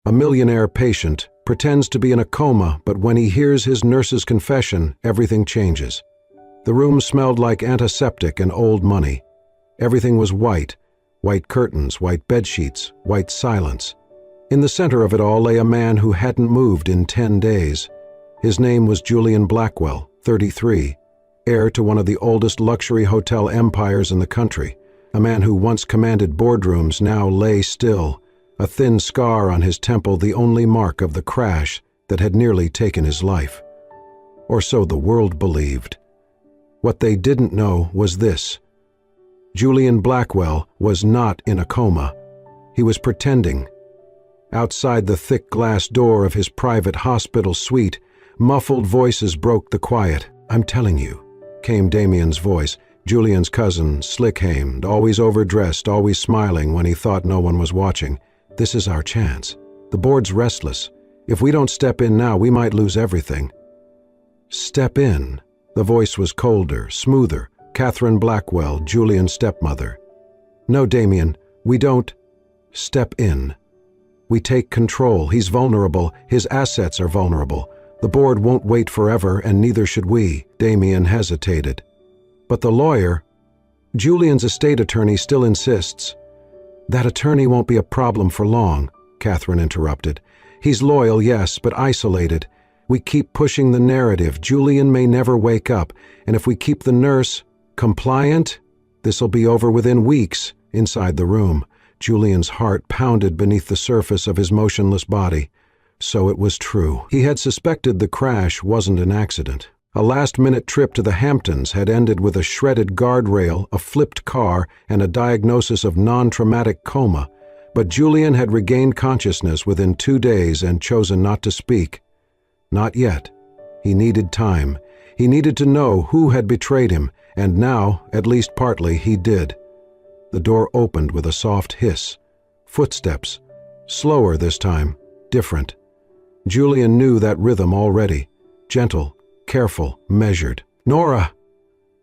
A millionaire patient pretends to be in a coma, but when he hears his nurse's confession, everything changes. The room smelled like antiseptic and old money. Everything was white. White curtains, white bedsheets, white silence. In the center of it all lay a man who hadn't moved in 10 days. His name was Julian Blackwell, 33, heir to one of the oldest luxury hotel empires in the country. A man who once commanded boardrooms now lay still, a thin scar on his temple, the only mark of the crash that had nearly taken his life. Or so the world believed. What they didn't know was this. Julian Blackwell was not in a coma. He was pretending. Outside the thick glass door of his private hospital suite, muffled voices broke the quiet. "I'm telling you," came Damien's voice, Julian's cousin, slick-hamed, always overdressed, always smiling when he thought no one was watching. "This is our chance. The board's restless. If we don't step in now, we might lose everything." "Step in." The voice was colder, smoother. Catherine Blackwell, Julian's stepmother. "No, Damien, we don't step in. We take control. He's vulnerable. His assets are vulnerable. The board won't wait forever, and neither should we." Damien hesitated. "But the lawyer, Julian's estate attorney, still insists." "That attorney won't be a problem for long," Catherine interrupted. "He's loyal, yes, but isolated. We keep pushing the narrative. Julian may never wake up, and if we keep the nurse compliant, this'll be over within weeks." Inside the room, Julian's heart pounded beneath the surface of his motionless body. So it was true. He had suspected the crash wasn't an accident. A last-minute trip to the Hamptons had ended with a shredded guardrail, a flipped car, and a diagnosis of non-traumatic coma. But Julian had regained consciousness within 2 days and chosen not to speak. Not yet. He needed time. He needed to know who had betrayed him, and now, at least partly, he did. The door opened with a soft hiss. Footsteps. Slower this time. Different. Julian knew that rhythm already. Gentle, careful, measured. "Nora!"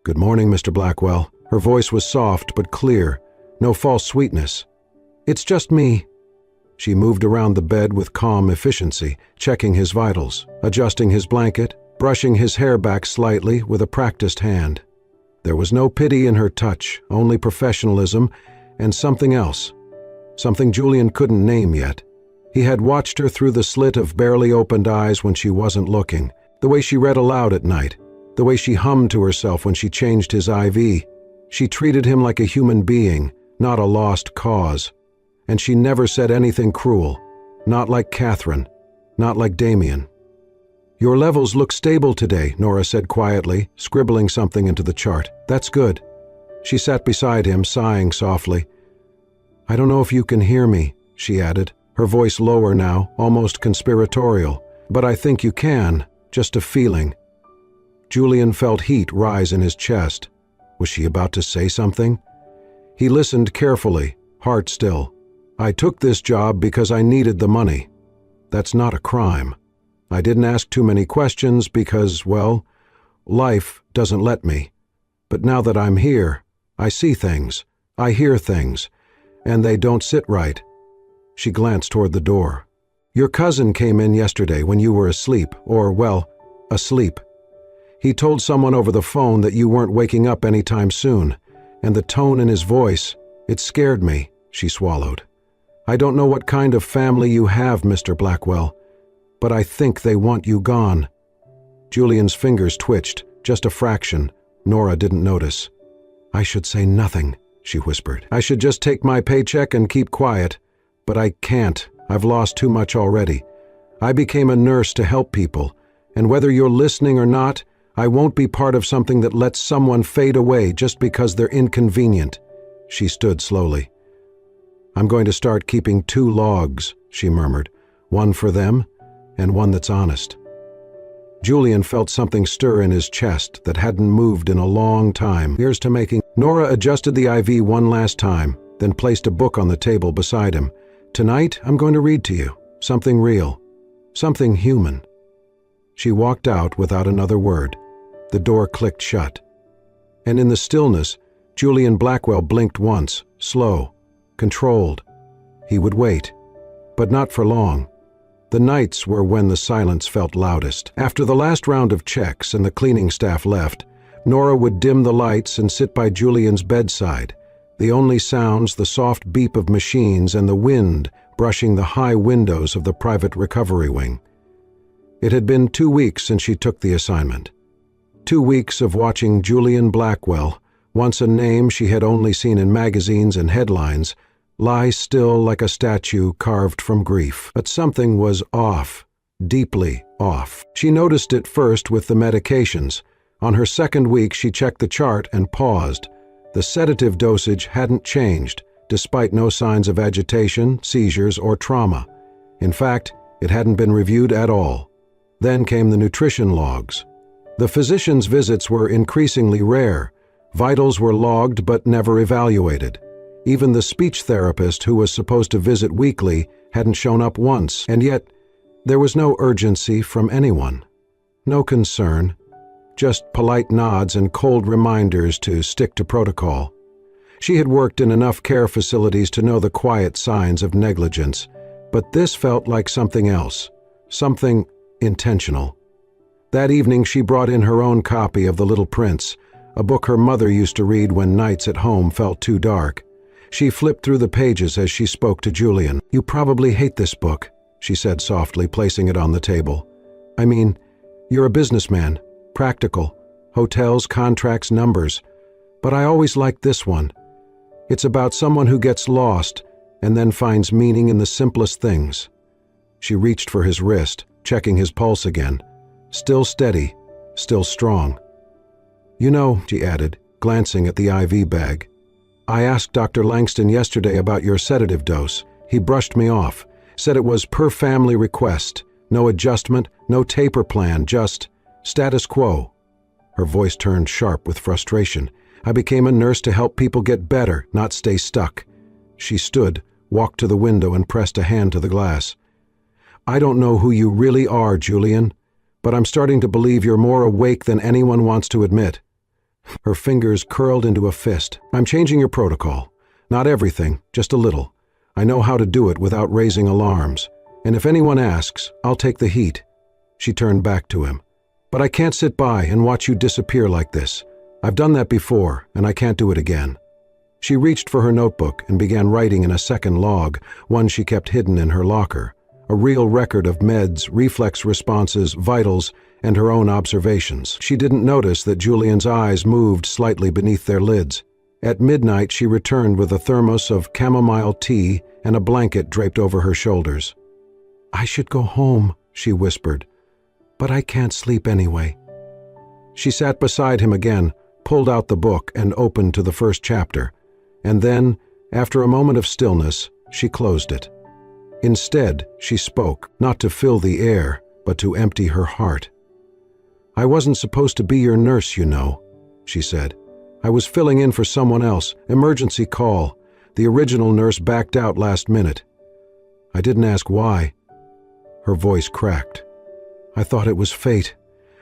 "Good morning, Mr. Blackwell." Her voice was soft but clear. No false sweetness. "It's just me." She moved around the bed with calm efficiency, checking his vitals, adjusting his blanket, brushing his hair back slightly with a practiced hand. There was no pity in her touch, only professionalism and something else. Something Julian couldn't name yet. He had watched her through the slit of barely opened eyes when she wasn't looking, the way she read aloud at night, the way she hummed to herself when she changed his IV. She treated him like a human being, not a lost cause. And she never said anything cruel. Not like Catherine. Not like Damien. "Your levels look stable today," Nora said quietly, scribbling something into the chart. "That's good." She sat beside him, sighing softly. "I don't know if you can hear me," she added, her voice lower now, almost conspiratorial. "But I think you can, just a feeling." Julian felt heat rise in his chest. Was she about to say something? He listened carefully, heart still. "I took this job because I needed the money. That's not a crime. I didn't ask too many questions because, well, life doesn't let me. But now that I'm here, I see things, I hear things, and they don't sit right." She glanced toward the door. "Your cousin came in yesterday when you were asleep, or, well, asleep. He told someone over the phone that you weren't waking up anytime soon, and the tone in his voice, it scared me," she swallowed. "I don't know what kind of family you have, Mr. Blackwell, but I think they want you gone." Julian's fingers twitched, just a fraction. Nora didn't notice. "I should say nothing," she whispered. "I should just take my paycheck and keep quiet. But I can't. I've lost too much already. I became a nurse to help people, and whether you're listening or not, I won't be part of something that lets someone fade away just because they're inconvenient." She stood slowly. "I'm going to start keeping 2 logs," she murmured. "One for them, and one that's honest." Julian felt something stir in his chest that hadn't moved in a long time. Here's to making. Nora adjusted the IV one last time, then placed a book on the table beside him. "Tonight, I'm going to read to you. Something real. Something human." She walked out without another word. The door clicked shut. And in the stillness, Julian Blackwell blinked once, slow, controlled. He would wait. but not for long. The nights were when the silence felt loudest. After the last round of checks and the cleaning staff left, Nora would dim the lights and sit by Julian's bedside. The only sounds, the soft beep of machines and the wind brushing the high windows of the private recovery wing. It had been 2 weeks since she took the assignment. 2 weeks of watching Julian Blackwell, once a name she had only seen in magazines and headlines, lie still like a statue carved from grief. But something was off, deeply off. She noticed it first with the medications. On her second week, she checked the chart and paused. The sedative dosage hadn't changed, despite no signs of agitation, seizures, or trauma. In fact, it hadn't been reviewed at all. Then came the nutrition logs. The physician's visits were increasingly rare. Vitals were logged but never evaluated. Even the speech therapist who was supposed to visit weekly hadn't shown up once, and yet there was no urgency from anyone. No concern, just polite nods and cold reminders to stick to protocol. She had worked in enough care facilities to know the quiet signs of negligence, but this felt like something else, something intentional. That evening she brought in her own copy of The Little Prince, a book her mother used to read when nights at home felt too dark. She flipped through the pages as she spoke to Julian. "You probably hate this book," she said softly, placing it on the table. "I mean, you're a businessman, practical, hotels, contracts, numbers. But I always liked this one. It's about someone who gets lost and then finds meaning in the simplest things." She reached for his wrist, checking his pulse again. Still steady, still strong. "You know," she added, glancing at the IV bag, "I asked Dr. Langston yesterday about your sedative dose. He brushed me off, said it was per family request, no adjustment, no taper plan, just status quo." Her voice turned sharp with frustration. "I became a nurse to help people get better, not stay stuck." She stood, walked to the window and pressed a hand to the glass. "I don't know who you really are, Julian, but I'm starting to believe you're more awake than anyone wants to admit." Her fingers curled into a fist. "I'm changing your protocol. Not everything, just a little. I know how to do it without raising alarms. And if anyone asks, I'll take the heat." She turned back to him. "But I can't sit by and watch you disappear like this. I've done that before, and I can't do it again." She reached for her notebook and began writing in a second log, one she kept hidden in her locker. A real record of meds, reflex responses, vitals, and her own observations. She didn't notice that Julian's eyes moved slightly beneath their lids. At midnight, she returned with a thermos of chamomile tea and a blanket draped over her shoulders. "I should go home," she whispered, "but I can't sleep anyway." She sat beside him again, pulled out the book and opened to the first chapter, and then, after a moment of stillness, she closed it. Instead, she spoke, not to fill the air, but to empty her heart. "I wasn't supposed to be your nurse, you know," she said. "I was filling in for someone else, emergency call. The original nurse backed out last minute. I didn't ask why." Her voice cracked. "I thought it was fate.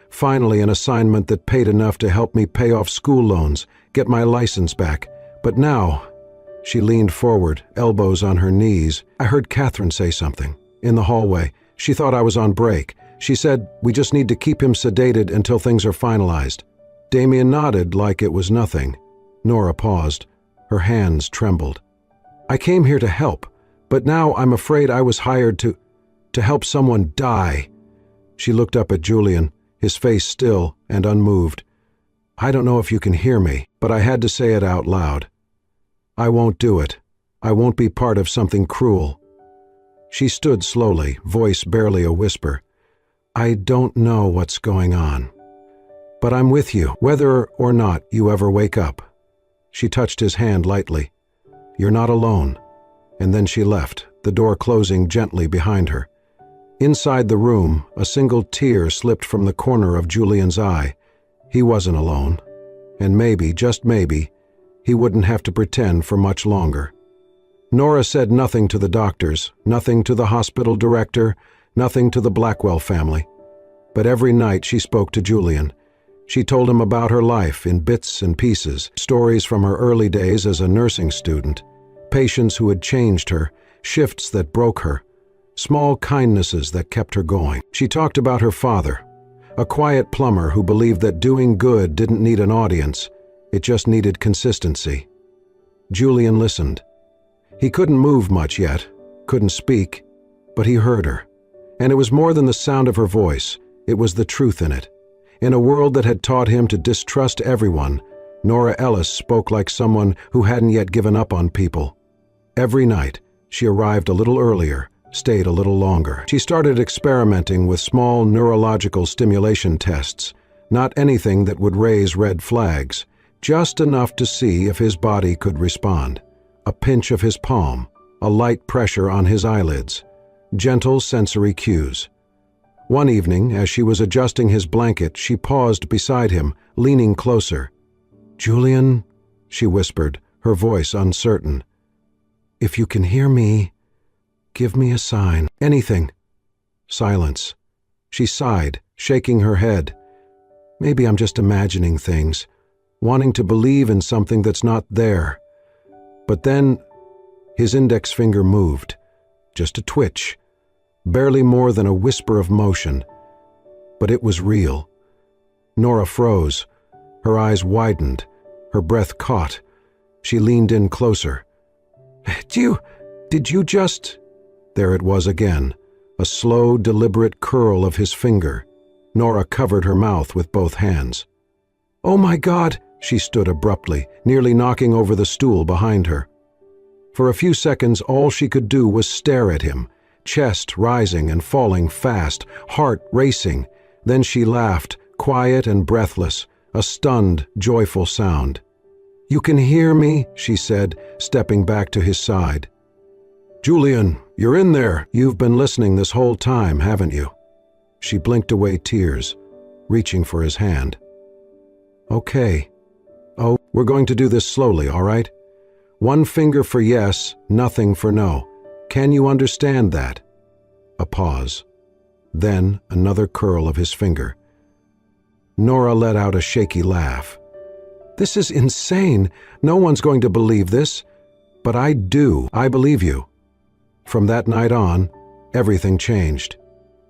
Finally, an assignment that paid enough to help me pay off school loans, get my license back. But now..." She leaned forward, elbows on her knees. "I heard Catherine say something. In the hallway. She thought I was on break. She said, we just need to keep him sedated until things are finalized." Damien nodded like it was nothing. Nora paused. Her hands trembled. "I came here to help, but now I'm afraid I was hired to help someone die." She looked up at Julian, his face still and unmoved. "I don't know if you can hear me, but I had to say it out loud. I won't do it. I won't be part of something cruel." She stood slowly, voice barely a whisper. "I don't know what's going on. But I'm with you, whether or not you ever wake up." She touched his hand lightly. "You're not alone." And then she left, the door closing gently behind her. Inside the room, a single tear slipped from the corner of Julian's eye. He wasn't alone. And maybe, just maybe, he wouldn't have to pretend for much longer. Nora said nothing to the doctors, nothing to the hospital director, nothing to the Blackwell family. But every night she spoke to Julian. She told him about her life in bits and pieces, stories from her early days as a nursing student, patients who had changed her, shifts that broke her, small kindnesses that kept her going. She talked about her father, a quiet plumber who believed that doing good didn't need an audience, it just needed consistency. Julian listened. He couldn't move much yet, couldn't speak, but he heard her. And it was more than the sound of her voice, it was the truth in it. In a world that had taught him to distrust everyone, Nora Ellis spoke like someone who hadn't yet given up on people. Every night, she arrived a little earlier, stayed a little longer. She started experimenting with small neurological stimulation tests, not anything that would raise red flags, just enough to see if his body could respond. A pinch of his palm, a light pressure on his eyelids, gentle sensory cues. One evening, as she was adjusting his blanket, she paused beside him, leaning closer. "Julian," she whispered, her voice uncertain. "If you can hear me, give me a sign. Anything." Silence. She sighed, shaking her head. "Maybe I'm just imagining things, wanting to believe in something that's not there." But then, his index finger moved. Just a twitch. Barely more than a whisper of motion. But it was real. Nora froze. Her eyes widened. Her breath caught. She leaned in closer. Did you just... There it was again, a slow, deliberate curl of his finger. Nora covered her mouth with both hands. "Oh my God!" She stood abruptly, nearly knocking over the stool behind her. For a few seconds, all she could do was stare at him, chest rising and falling fast, heart racing. Then she laughed, quiet and breathless, a stunned, joyful sound. "You can hear me?" she said, stepping back to his side. "Julian, you're in there. You've been listening this whole time, haven't you?" She blinked away tears, reaching for his hand. "Okay. Oh, we're going to do this slowly, all right? One finger for yes, nothing for no. Can you understand that?" A pause. Then another curl of his finger. Nora let out a shaky laugh. "This is insane. No one's going to believe this. But I do. I believe you." From that night on, everything changed.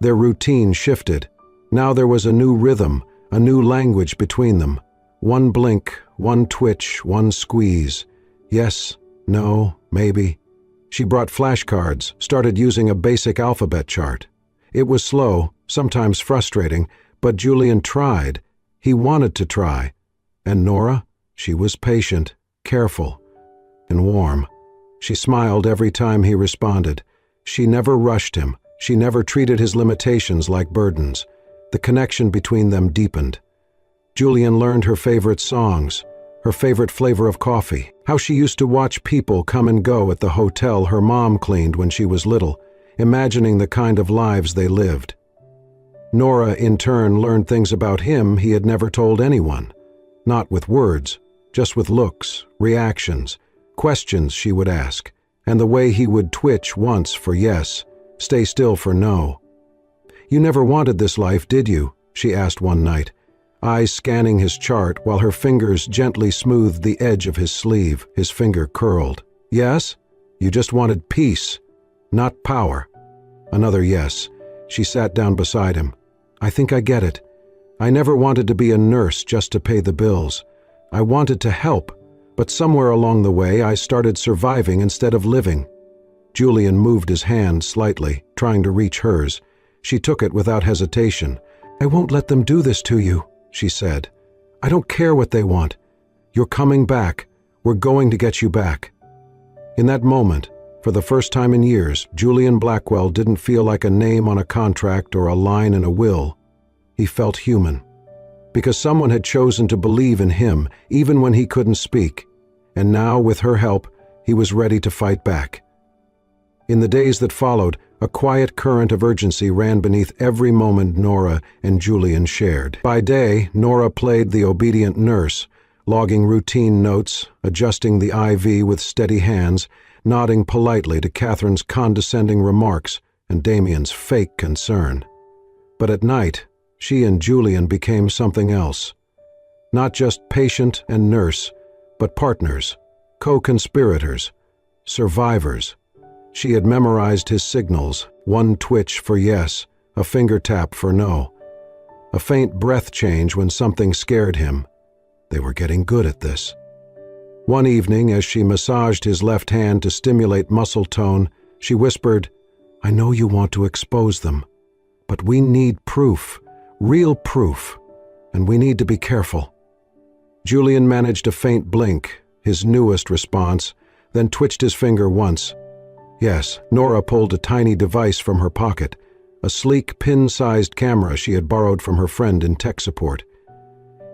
Their routine shifted. Now there was a new rhythm, a new language between them. One blink, one twitch, one squeeze. Yes, no, maybe. She brought flashcards, started using a basic alphabet chart. It was slow, sometimes frustrating, but Julian tried. He wanted to try. And Nora? She was patient, careful, and warm. She smiled every time he responded. She never rushed him. She never treated his limitations like burdens. The connection between them deepened. Julian learned her favorite songs, her favorite flavor of coffee, how she used to watch people come and go at the hotel her mom cleaned when she was little, imagining the kind of lives they lived. Nora, in turn, learned things about him he had never told anyone. Not with words, just with looks, reactions, questions she would ask, and the way he would twitch once for yes, stay still for no. "You never wanted this life, did you?" she asked one night, eyes scanning his chart while her fingers gently smoothed the edge of his sleeve, his finger curled. "Yes? You just wanted peace, not power." Another yes. She sat down beside him. "I think I get it. I never wanted to be a nurse just to pay the bills. I wanted to help, but somewhere along the way I started surviving instead of living." Julian moved his hand slightly, trying to reach hers. She took it without hesitation. "I won't let them do this to you," she said. "I don't care what they want. You're coming back. We're going to get you back." In that moment, for the first time in years, Julian Blackwell didn't feel like a name on a contract or a line in a will. He felt human. Because someone had chosen to believe in him, even when he couldn't speak. And now, with her help, he was ready to fight back. In the days that followed, a quiet current of urgency ran beneath every moment Nora and Julian shared. By day, Nora played the obedient nurse, logging routine notes, adjusting the IV with steady hands, nodding politely to Catherine's condescending remarks and Damien's fake concern. But at night, she and Julian became something else. Not just patient and nurse, but partners, co-conspirators, survivors. She had memorized his signals, one twitch for yes, a finger tap for no, a faint breath change when something scared him. They were getting good at this. One evening, as she massaged his left hand to stimulate muscle tone, she whispered, "I know you want to expose them, but we need proof, real proof, and we need to be careful." Julian managed a faint blink, his newest response, then twitched his finger once. Yes, Nora pulled a tiny device from her pocket, a sleek pin-sized camera she had borrowed from her friend in tech support.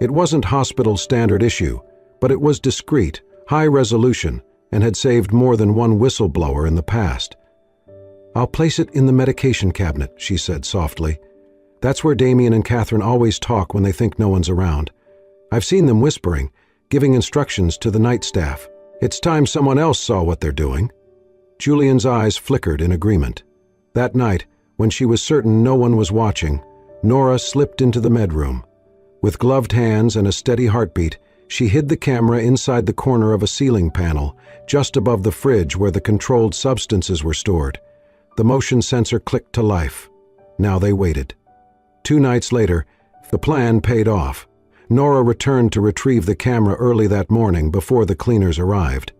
It wasn't hospital standard issue, but it was discreet, high resolution, and had saved more than one whistleblower in the past. "I'll place it in the medication cabinet," she said softly. "That's where Damien and Catherine always talk when they think no one's around. I've seen them whispering, giving instructions to the night staff. It's time someone else saw what they're doing." Julian's eyes flickered in agreement. That night, when she was certain no one was watching, Nora slipped into the medroom. With gloved hands and a steady heartbeat, she hid the camera inside the corner of a ceiling panel, just above the fridge where the controlled substances were stored. The motion sensor clicked to life. Now they waited. 2 nights later, the plan paid off. Nora returned to retrieve the camera early that morning before the cleaners arrived.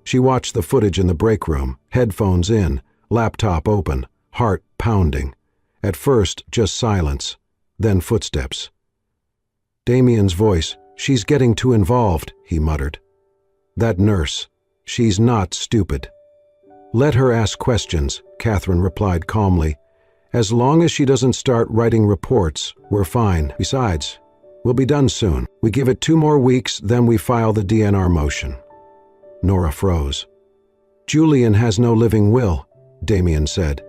She watched the footage in the break room, headphones in, laptop open, heart pounding. At first, just silence, then footsteps. Damien's voice, "She's getting too involved," he muttered. "That nurse, she's not stupid." "Let her ask questions," Catherine replied calmly. "As long as she doesn't start writing reports, we're fine. Besides, we'll be done soon. We give it 2 more weeks, then we file the DNR motion." Nora froze. "Julian has no living will," Damien said.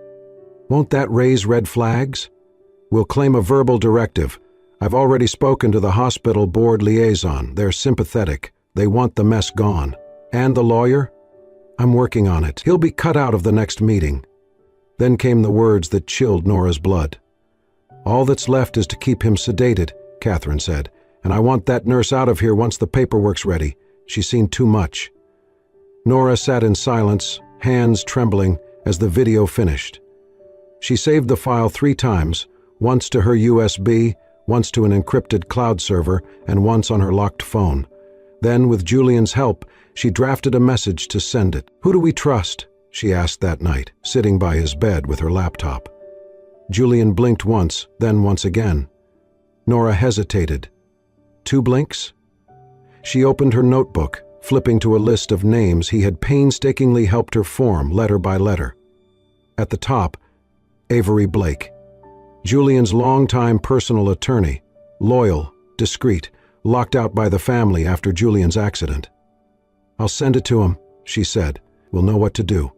"Won't that raise red flags?" "We'll claim a verbal directive. I've already spoken to the hospital board liaison. They're sympathetic. They want the mess gone." "And the lawyer?" "I'm working on it. He'll be cut out of the next meeting." Then came the words that chilled Nora's blood. "All that's left is to keep him sedated," Catherine said, "and I want that nurse out of here once the paperwork's ready. She's seen too much." Nora sat in silence, hands trembling, as the video finished. She saved the file 3 times, once to her USB, once to an encrypted cloud server, and once on her locked phone. Then, with Julian's help, she drafted a message to send it. "Who do we trust?" she asked that night, sitting by his bed with her laptop. Julian blinked once, then once again. Nora hesitated. 2 blinks? She opened her notebook, flipping to a list of names he had painstakingly helped her form, letter by letter. At the top, Avery Blake. Julian's longtime personal attorney, loyal, discreet, locked out by the family after Julian's accident. "I'll send it to him," she said. "We'll know what to do."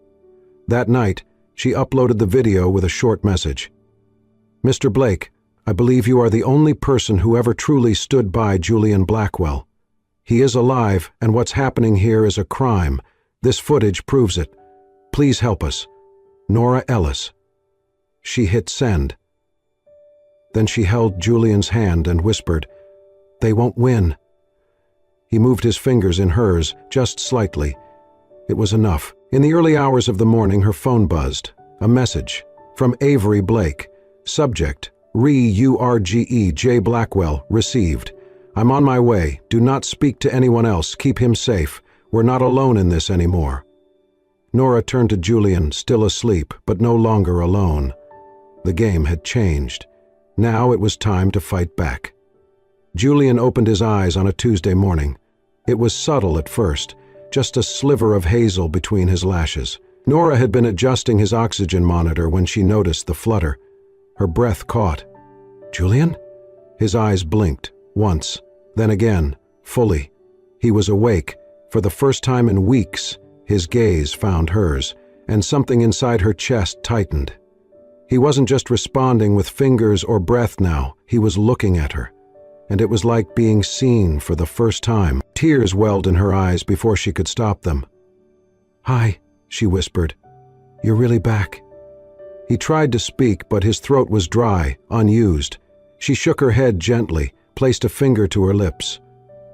That night, she uploaded the video with a short message. "Mr. Blake, I believe you are the only person who ever truly stood by Julian Blackwell. He is alive, and what's happening here is a crime. This footage proves it. Please help us. Nora Ellis." She hit send. Then she held Julian's hand and whispered, "They won't win." He moved his fingers in hers, just slightly. It was enough. In the early hours of the morning, her phone buzzed. A message from Avery Blake. Subject, Re-U-R-G-E J. Blackwell, received. "I'm on my way. Do not speak to anyone else. Keep him safe. We're not alone in this anymore." Nora turned to Julian, still asleep, but no longer alone. The game had changed. Now it was time to fight back. Julian opened his eyes on a Tuesday morning. It was subtle at first, just a sliver of hazel between his lashes. Nora had been adjusting his oxygen monitor when she noticed the flutter. Her breath caught. "Julian?" His eyes blinked, once, then again, fully. He was awake. For the first time in weeks, his gaze found hers, and something inside her chest tightened. He wasn't just responding with fingers or breath now, he was looking at her. And it was like being seen for the first time. Tears welled in her eyes before she could stop them. "Hi," she whispered. "You're really back." He tried to speak, but his throat was dry, unused. She shook her head gently, placed a finger to her lips.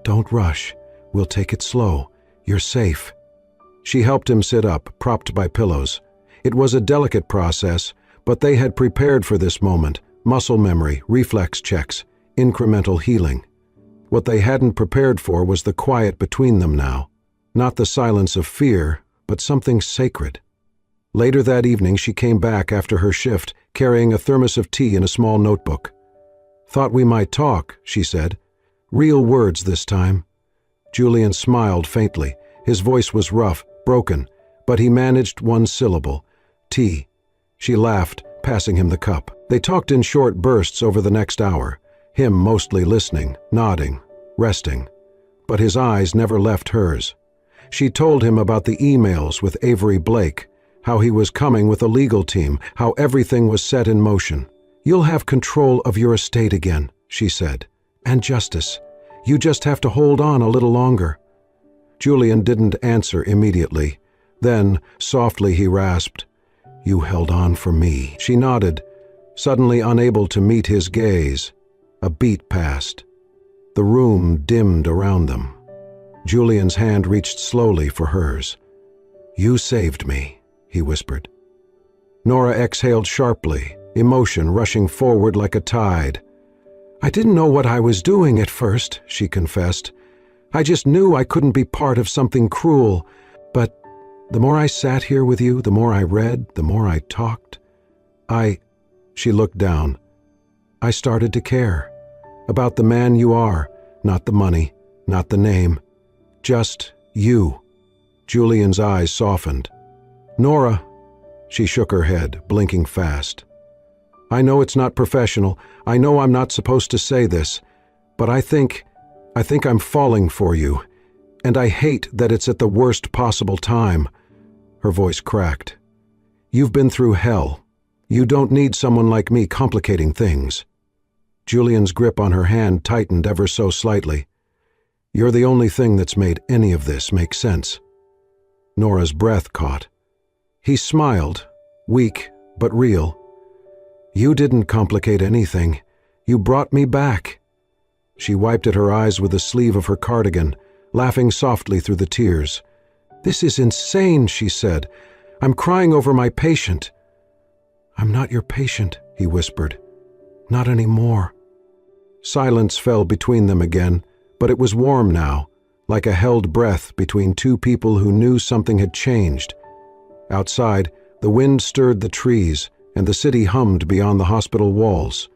"Don't rush. We'll take it slow. You're safe." She helped him sit up, propped by pillows. It was a delicate process, but they had prepared for this moment: muscle memory, reflex checks, incremental healing. What they hadn't prepared for was the quiet between them now. Not the silence of fear, but something sacred. Later that evening she came back after her shift, carrying a thermos of tea and a small notebook. "Thought we might talk," she said. "Real words this time." Julian smiled faintly. His voice was rough, broken, but he managed one syllable: tea. She laughed, passing him the cup. They talked in short bursts over the next hour, him mostly listening, nodding, resting. But his eyes never left hers. She told him about the emails with Avery Blake, how he was coming with a legal team, how everything was set in motion. "You'll have control of your estate again," she said, "and justice. You just have to hold on a little longer." Julian didn't answer immediately. Then, softly he rasped, "You held on for me." She nodded, suddenly unable to meet his gaze. A beat passed. The room dimmed around them. Julian's hand reached slowly for hers. "You saved me," he whispered. Nora exhaled sharply, emotion rushing forward like a tide. "I didn't know what I was doing at first," she confessed. "I just knew I couldn't be part of something cruel. But the more I sat here with you, the more I read, the more I talked, She looked down. "I started to care. About the man you are, not the money, not the name. Just you." Julian's eyes softened. "Nora," she shook her head, blinking fast. "I know it's not professional. I know I'm not supposed to say this. But I think I'm falling for you. And I hate that it's at the worst possible time." Her voice cracked. "You've been through hell. You don't need someone like me complicating things." Julian's grip on her hand tightened ever so slightly. "You're the only thing that's made any of this make sense." Nora's breath caught. He smiled, weak but real. "You didn't complicate anything. You brought me back." She wiped at her eyes with the sleeve of her cardigan, laughing softly through the tears. "This is insane," she said. "I'm crying over my patient." "I'm not your patient," he whispered. "Not anymore." Silence fell between them again, but it was warm now, like a held breath between two people who knew something had changed. Outside, the wind stirred the trees, and the city hummed beyond the hospital walls.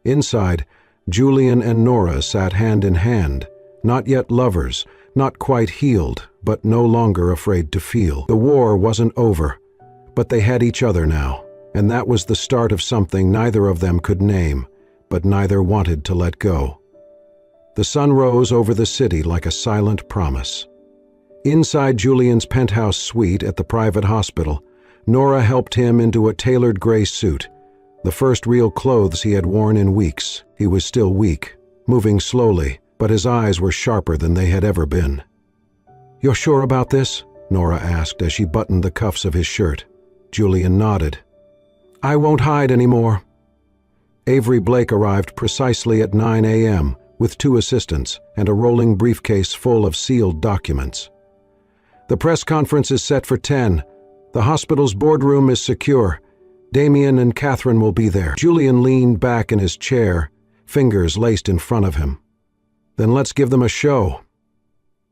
Inside, Julian and Nora sat hand in hand, not yet lovers, not quite healed, but no longer afraid to feel. The war wasn't over, but they had each other now, and that was the start of something neither of them could name, but neither wanted to let go. The sun rose over the city like a silent promise. Inside Julian's penthouse suite at the private hospital, Nora helped him into a tailored gray suit, the first real clothes he had worn in weeks. He was still weak, moving slowly, but his eyes were sharper than they had ever been. "You're sure about this?" Nora asked as she buttoned the cuffs of his shirt. Julian nodded. "I won't hide anymore." Avery Blake arrived precisely at 9 a.m. with 2 assistants and a rolling briefcase full of sealed documents. "The press conference is set for 10. The hospital's boardroom is secure. Damien and Catherine will be there." Julian leaned back in his chair, fingers laced in front of him. "Then let's give them a show."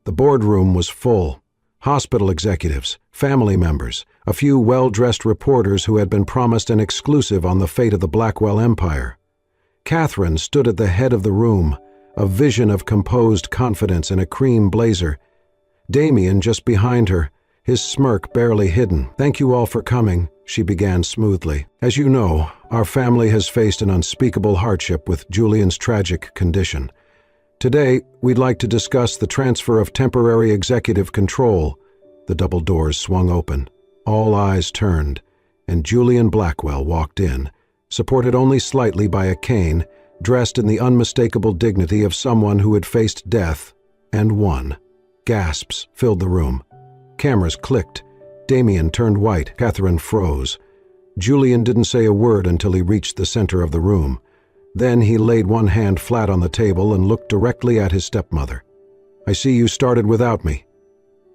The boardroom was full. Hospital executives, family members, a few well-dressed reporters who had been promised an exclusive on the fate of the Blackwell Empire. Catherine stood at the head of the room, a vision of composed confidence in a cream blazer. Damien just behind her, his smirk barely hidden. "Thank you all for coming," she began smoothly. "As you know, our family has faced an unspeakable hardship with Julian's tragic condition. Today, we'd like to discuss the transfer of temporary executive control." The double doors swung open. All eyes turned, and Julian Blackwell walked in, supported only slightly by a cane, dressed in the unmistakable dignity of someone who had faced death and won. Gasps filled the room. Cameras clicked. Damien turned white. Catherine froze. Julian didn't say a word until he reached the center of the room. Then he laid one hand flat on the table and looked directly at his stepmother. "I see you started without me."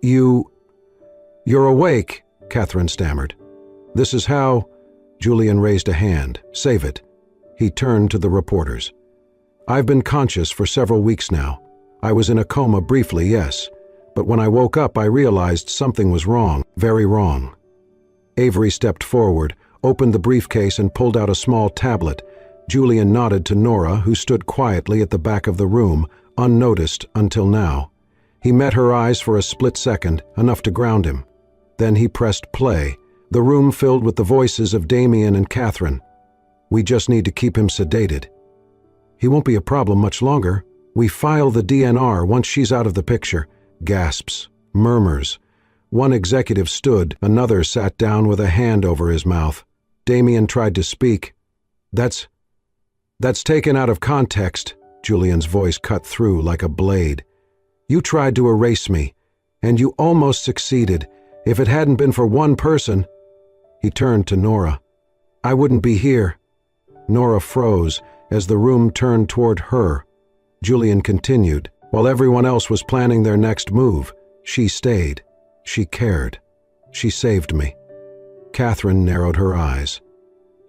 You're awake," Catherine stammered. This is how— Julian raised a hand. Save it. He turned to the reporters. I've been conscious for several weeks now. I was in a coma briefly, yes, but when I woke up I realized something was wrong, very wrong. Avery stepped forward, opened the briefcase and pulled out a small tablet. Julian nodded to Nora, who stood quietly at the back of the room, unnoticed until now. He met her eyes for a split second, enough to ground him. Then he pressed play, the room filled with the voices of Damien and Catherine. We just need to keep him sedated. He won't be a problem much longer. We file the DNR once she's out of the picture. Gasps, murmurs. One executive stood, another sat down with a hand over his mouth. Damien tried to speak. That's taken out of context, Julian's voice cut through like a blade. You tried to erase me, and you almost succeeded. If it hadn't been for one person— He turned to Nora. I wouldn't be here. Nora froze as the room turned toward her. Julian continued. While everyone else was planning their next move, she stayed. She cared. She saved me. Catherine narrowed her eyes.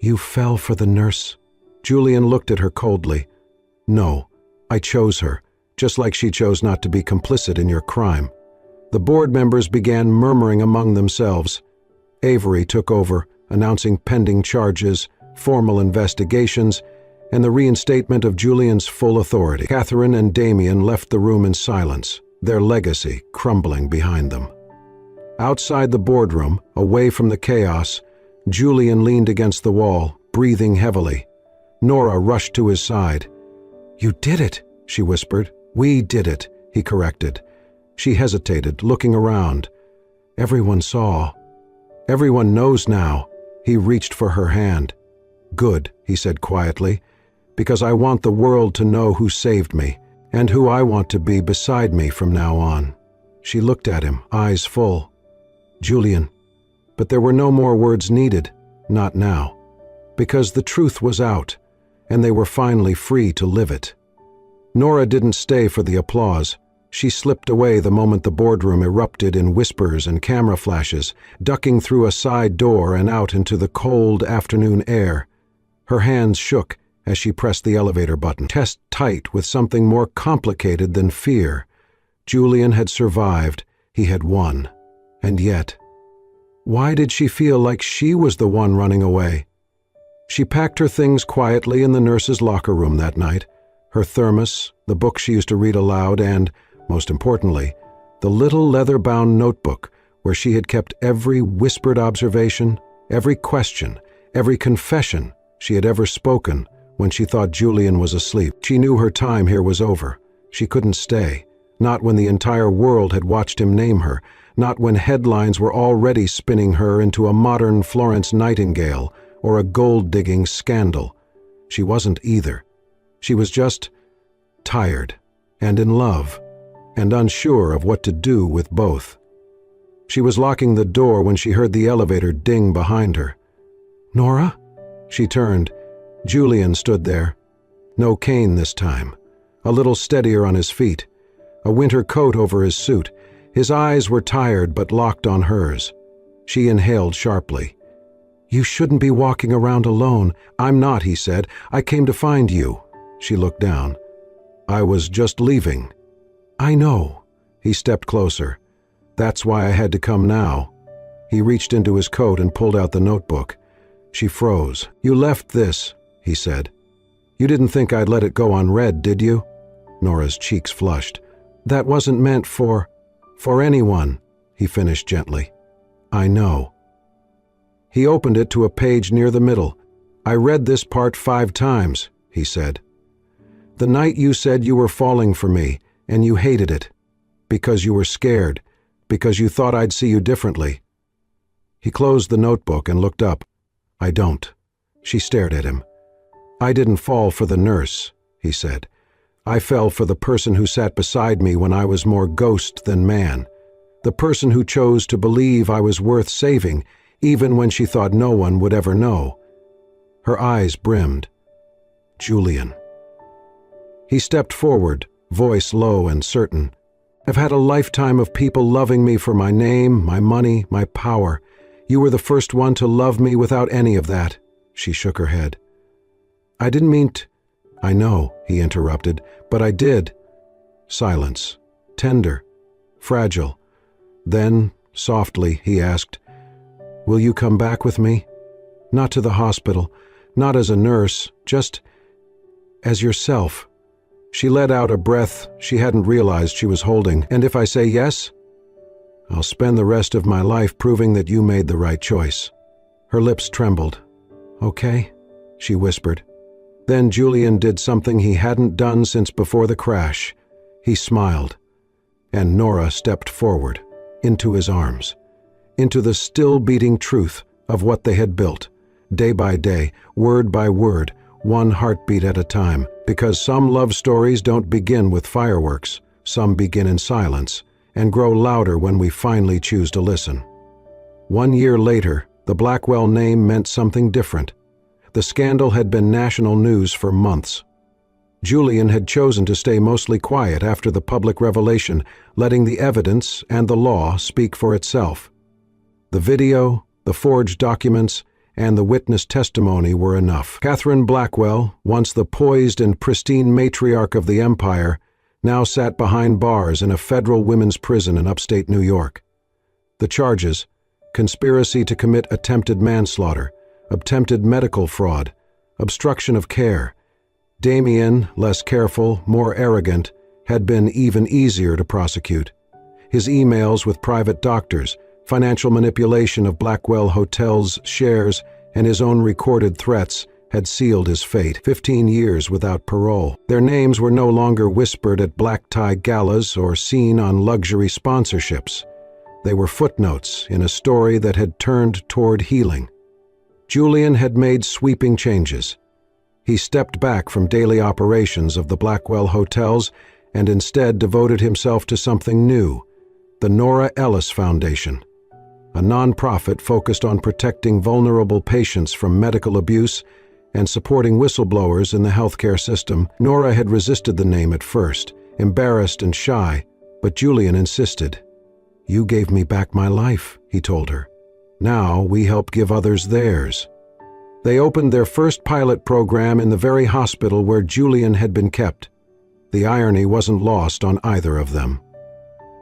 You fell for the nurse? Julian looked at her coldly. No, I chose her, just like she chose not to be complicit in your crime. The board members began murmuring among themselves. Avery took over, announcing pending charges, formal investigations, and the reinstatement of Julian's full authority. Catherine and Damien left the room in silence, their legacy crumbling behind them. Outside the boardroom, away from the chaos, Julian leaned against the wall, breathing heavily. Nora rushed to his side. You did it, she whispered. We did it, he corrected. She hesitated, looking around. Everyone saw. Everyone knows now. He reached for her hand. Good, he said quietly, because I want the world to know who saved me, and who I want to be beside me from now on. She looked at him, eyes full. Julian. But there were no more words needed, not now, because the truth was out, and they were finally free to live it. Nora didn't stay for the applause. She slipped away the moment the boardroom erupted in whispers and camera flashes, ducking through a side door and out into the cold afternoon air. Her hands shook as she pressed the elevator button, chest tight with something more complicated than fear. Julian had survived. He had won. And yet, why did she feel like she was the one running away? She packed her things quietly in the nurse's locker room that night. Her thermos, the book she used to read aloud, and, most importantly, the little leather-bound notebook where she had kept every whispered observation, every question, every confession she had ever spoken when she thought Julian was asleep. She knew her time here was over. She couldn't stay, not when the entire world had watched him name her, not when headlines were already spinning her into a modern Florence Nightingale or a gold-digging scandal. She wasn't either. She was just tired and in love and unsure of what to do with both. She was locking the door when she heard the elevator ding behind her. Nora? She turned. Julian stood there. No cane this time. A little steadier on his feet. A winter coat over his suit. His eyes were tired but locked on hers. She inhaled sharply. You shouldn't be walking around alone. I'm not, he said. I came to find you. She looked down. I was just leaving. I know. He stepped closer. That's why I had to come now. He reached into his coat and pulled out the notebook. She froze. You left this, he said. You didn't think I'd let it go unread, did you? Nora's cheeks flushed. That wasn't meant for anyone, he finished gently. I know. He opened it to a page near the middle. I read this part 5 times, he said. The night you said you were falling for me, and you hated it. Because you were scared. Because you thought I'd see you differently. He closed the notebook and looked up. I don't. She stared at him. I didn't fall for the nurse, he said. I fell for the person who sat beside me when I was more ghost than man. The person who chose to believe I was worth saving, even when she thought no one would ever know. Her eyes brimmed. Julian. He stepped forward, voice low and certain. I've had a lifetime of people loving me for my name, my money, my power. You were the first one to love me without any of that." She shook her head. "I didn't mean t—" "I know," he interrupted, "but I did." Silence. Tender. Fragile. Then, softly, he asked, "Will you come back with me? Not to the hospital, not as a nurse, just as yourself." She let out a breath she hadn't realized she was holding. "And if I say yes?" "I'll spend the rest of my life proving that you made the right choice." Her lips trembled. "Okay," she whispered. Then Julian did something he hadn't done since before the crash. He smiled, and Nora stepped forward, into his arms, into the still-beating truth of what they had built, day by day, word by word, one heartbeat at a time, because some love stories don't begin with fireworks, some begin in silence, and grow louder when we finally choose to listen. 1 year later, the Blackwell name meant something different. The scandal had been national news for months. Julian had chosen to stay mostly quiet after the public revelation, letting the evidence and the law speak for itself. The video, the forged documents, and the witness testimony were enough. Catherine Blackwell, once the poised and pristine matriarch of the empire, now sat behind bars in a federal women's prison in upstate New York. The charges: conspiracy to commit attempted manslaughter, attempted medical fraud, obstruction of care. Damien, less careful, more arrogant, had been even easier to prosecute. His emails with private doctors, financial manipulation of Blackwell Hotel's shares, and his own recorded threats had sealed his fate. 15 years without parole. Their names were no longer whispered at black-tie galas or seen on luxury sponsorships. They were footnotes in a story that had turned toward healing. Julian had made sweeping changes. He stepped back from daily operations of the Blackwell hotels and instead devoted himself to something new: the Nora Ellis Foundation, a nonprofit focused on protecting vulnerable patients from medical abuse and supporting whistleblowers in the healthcare system. Nora had resisted the name at first, embarrassed and shy, but Julian insisted. "You gave me back my life," he told her. "Now we help give others theirs." They opened their first pilot program in the very hospital where Julian had been kept. The irony wasn't lost on either of them.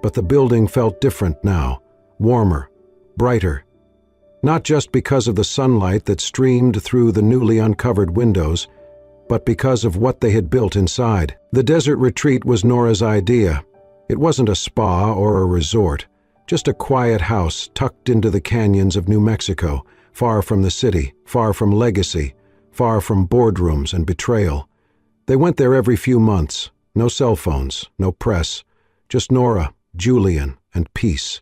But the building felt different now, warmer, brighter. Not just because of the sunlight that streamed through the newly uncovered windows, but because of what they had built inside. The desert retreat was Nora's idea. It wasn't a spa or a resort, just a quiet house tucked into the canyons of New Mexico, far from the city, far from legacy, far from boardrooms and betrayal. They went there every few months. No cell phones, no press, just Nora, Julian, and peace.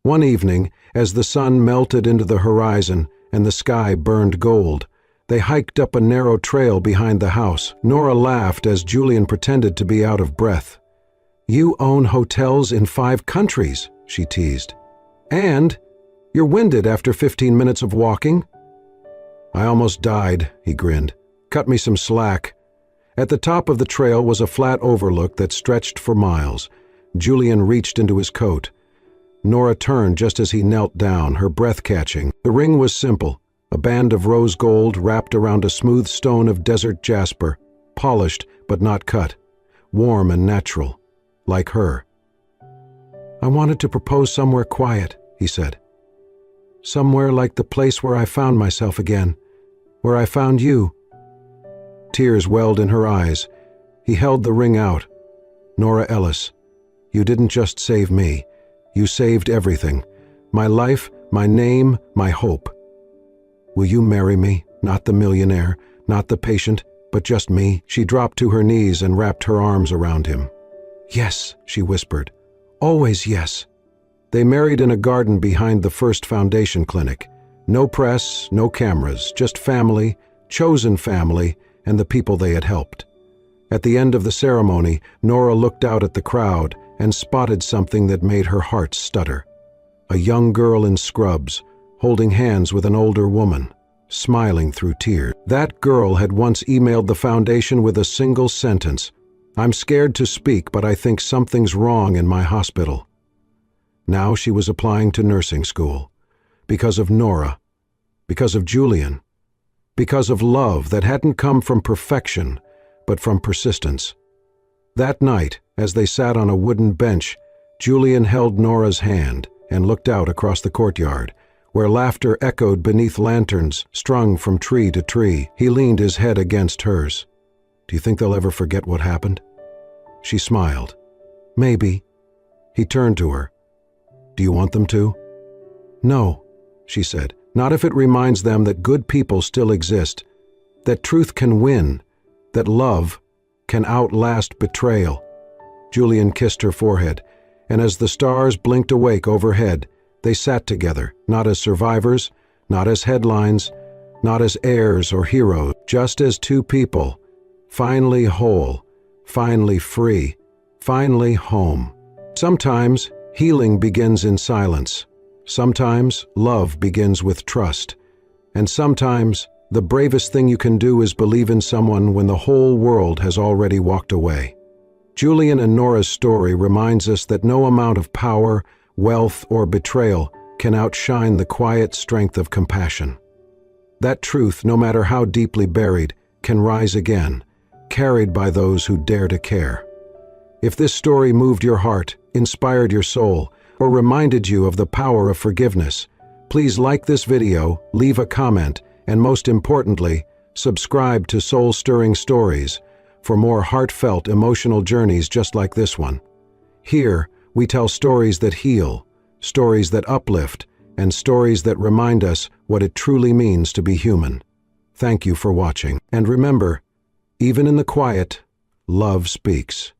One evening, as the sun melted into the horizon and the sky burned gold, they hiked up a narrow trail behind the house. Nora laughed as Julian pretended to be out of breath. "You own hotels in 5 countries," she teased. "And you're winded after 15 minutes of walking." "I almost died," he grinned. "Cut me some slack." At the top of the trail was a flat overlook that stretched for miles. Julian reached into his coat. Nora turned just as he knelt down, her breath catching. The ring was simple, a band of rose gold wrapped around a smooth stone of desert jasper, polished but not cut, warm and natural, like her. "I wanted to propose somewhere quiet," he said. "Somewhere like the place where I found myself again, where I found you." Tears welled in her eyes. He held the ring out. "Nora Ellis, you didn't just save me. You saved everything. My life, my name, my hope. Will you marry me? Not the millionaire, not the patient, but just me." She dropped to her knees and wrapped her arms around him. "Yes," she whispered. "Always yes." They married in a garden behind the first foundation clinic. No press, no cameras, just family, chosen family, and the people they had helped. At the end of the ceremony, Nora looked out at the crowd and spotted something that made her heart stutter. A young girl in scrubs, holding hands with an older woman, smiling through tears. That girl had once emailed the foundation with a single sentence: "I'm scared to speak, but I think something's wrong in my hospital." Now she was applying to nursing school. because of Nora, because of Julian, because of love that hadn't come from perfection, but from persistence. That night, as they sat on a wooden bench, Julian held Nora's hand and looked out across the courtyard, where laughter echoed beneath lanterns strung from tree to tree. He leaned his head against hers. "Do you think they'll ever forget what happened?" She smiled. "Maybe." He turned to her. "Do you want them to?" "No," she said. "Not if it reminds them that good people still exist, that truth can win, that love can outlast betrayal." Julian kissed her forehead, and as the stars blinked awake overhead, they sat together, not as survivors, not as headlines, not as heirs or heroes, just as two people, finally whole, finally free, finally home. Sometimes healing begins in silence. Sometimes love begins with trust. And sometimes the bravest thing you can do is believe in someone when the whole world has already walked away. Julian and Nora's story reminds us that no amount of power, wealth, or betrayal can outshine the quiet strength of compassion. That truth, no matter how deeply buried, can rise again, carried by those who dare to care. If this story moved your heart, inspired your soul, or reminded you of the power of forgiveness, please like this video, leave a comment, and most importantly, subscribe to Soul Stirring Stories for more heartfelt, emotional journeys just like this one. Here, we tell stories that heal, stories that uplift, and stories that remind us what it truly means to be human. Thank you for watching. And remember, even in the quiet, love speaks.